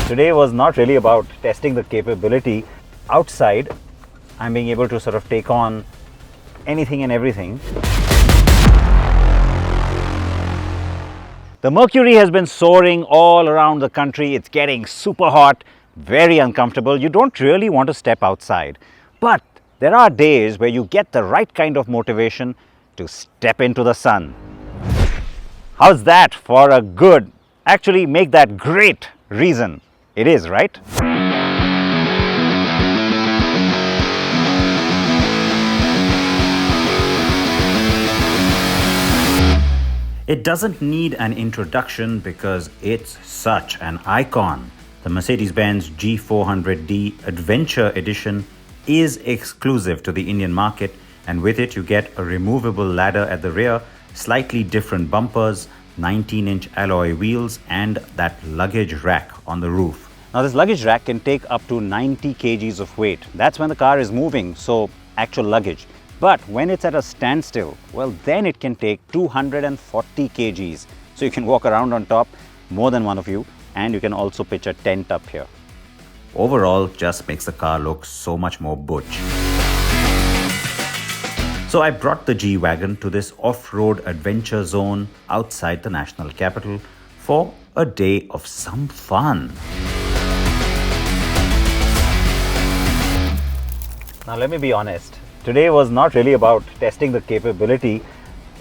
Today was not really about testing the capability. Outside, I'm being able to sort of take on anything and everything. The mercury has been soaring all around the country. It's getting super hot, very uncomfortable. You don't really want to step outside. But there are days where you get the right kind of motivation to step into the sun. How's that for a good, actually make that great reason? It is, right? It doesn't need an introduction because it's such an icon. The Mercedes-Benz G400D Adventure Edition is exclusive to the Indian market, and with it you get a removable ladder at the rear, slightly different bumpers, 19-inch alloy wheels, and that luggage rack on the roof. Now this luggage rack can take up to 90 kgs of weight. That's when the car is moving, so actual luggage. But when it's at a standstill, well, then it can take 240 kgs. So you can walk around on top, more than one of you, and you can also pitch a tent up here. Overall, just makes the car look so much more butch. So I brought the G-Wagon to this off-road adventure zone outside the national capital for a day of some fun. Now let me be honest. Today was not really about testing the capability.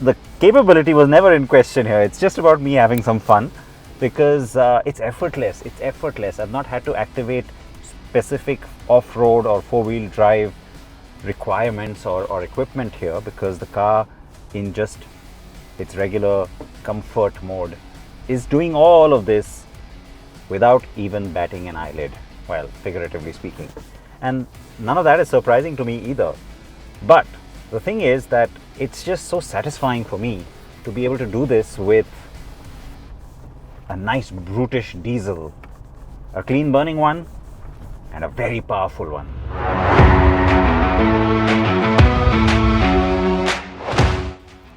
The capability was never in question here. It's just about me having some fun because it's effortless. It's effortless. I've not had to activate specific off-road or four-wheel drive requirements or equipment here because the car in just its regular comfort mode is doing all of this without even batting an eyelid. Well, figuratively speaking. And none of that is surprising to me either. But the thing is that it's just so satisfying for me to be able to do this with a nice brutish diesel, a clean burning one and a very powerful one.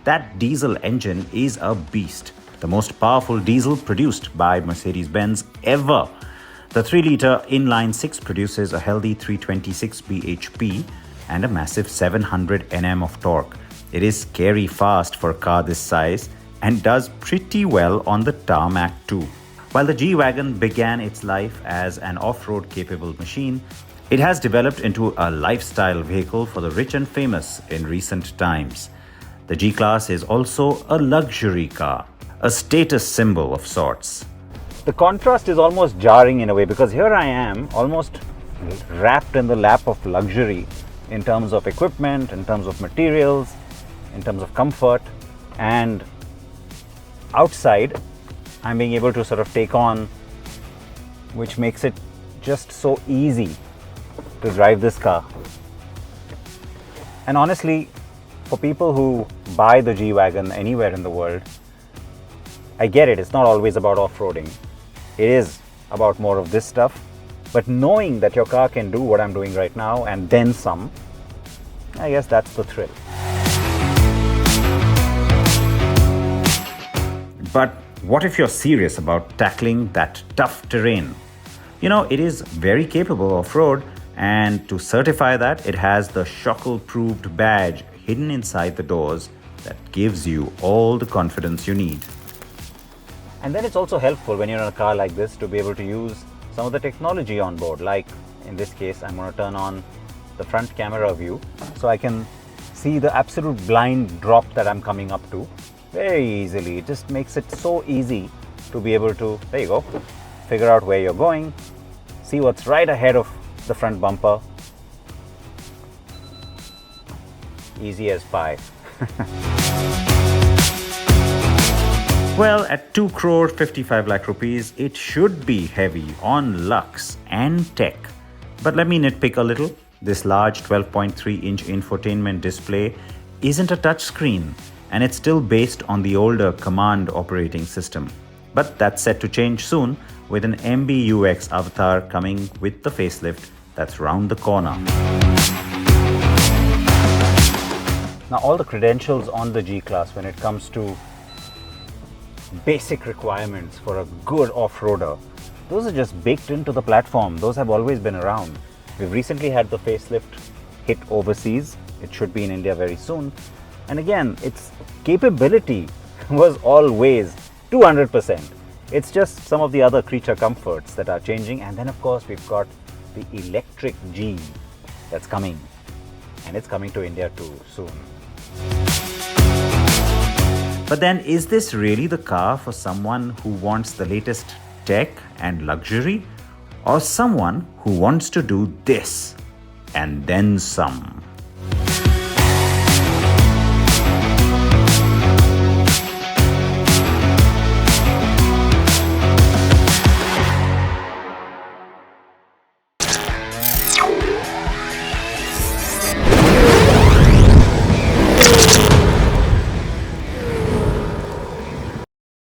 That diesel engine is a beast, the most powerful diesel produced by Mercedes-Benz ever. The 3-litre inline-six produces a healthy 326 bhp and a massive 700 Nm of torque. It is scary fast for a car this size and does pretty well on the tarmac too. While the G-Wagon began its life as an off-road capable machine, it has developed into a lifestyle vehicle for the rich and famous in recent times. The G-Class is also a luxury car, a status symbol of sorts. The contrast is almost jarring in a way because here I am almost wrapped in the lap of luxury in terms of equipment, in terms of materials, in terms of comfort, and outside I'm being able to sort of take on, which makes it just so easy to drive this car. And honestly, for people who buy the G-Wagon anywhere in the world, I get it, it's not always about off-roading. It is about more of this stuff. But knowing that your car can do what I'm doing right now and then some, I guess that's the thrill. But what if you're serious about tackling that tough terrain? You know, it is very capable off-road, and to certify that, it has the shockle-proofed badge hidden inside the doors that gives you all the confidence you need. And then it's also helpful when you're in a car like this to be able to use some of the technology on board. Like in this case, I'm going to turn on the front camera view so I can see the absolute blind drop that I'm coming up to very easily. It just makes it so easy to be able to, there you go, figure out where you're going, see what's right ahead of the front bumper. Easy as pie. Well, at 2 crore 55 lakh rupees, it should be heavy on lux and tech. But let me nitpick a little. This large 12.3-inch infotainment display isn't a touchscreen, and it's still based on the older Command operating system. But that's set to change soon with an MBUX avatar coming with the facelift that's round the corner. Now all the credentials on the G-Class when it comes to basic requirements for a good off-roader those are just baked into the platform. Those have always been around. We've recently had the facelift hit overseas. It should be in India very soon. And again, its capability was always 200%. It's just some of the other creature comforts that are changing. And then of course we've got the electric G that's coming. And it's coming to India too soon. But then, is this really the car for someone who wants the latest tech and luxury, or someone who wants to do this and then some?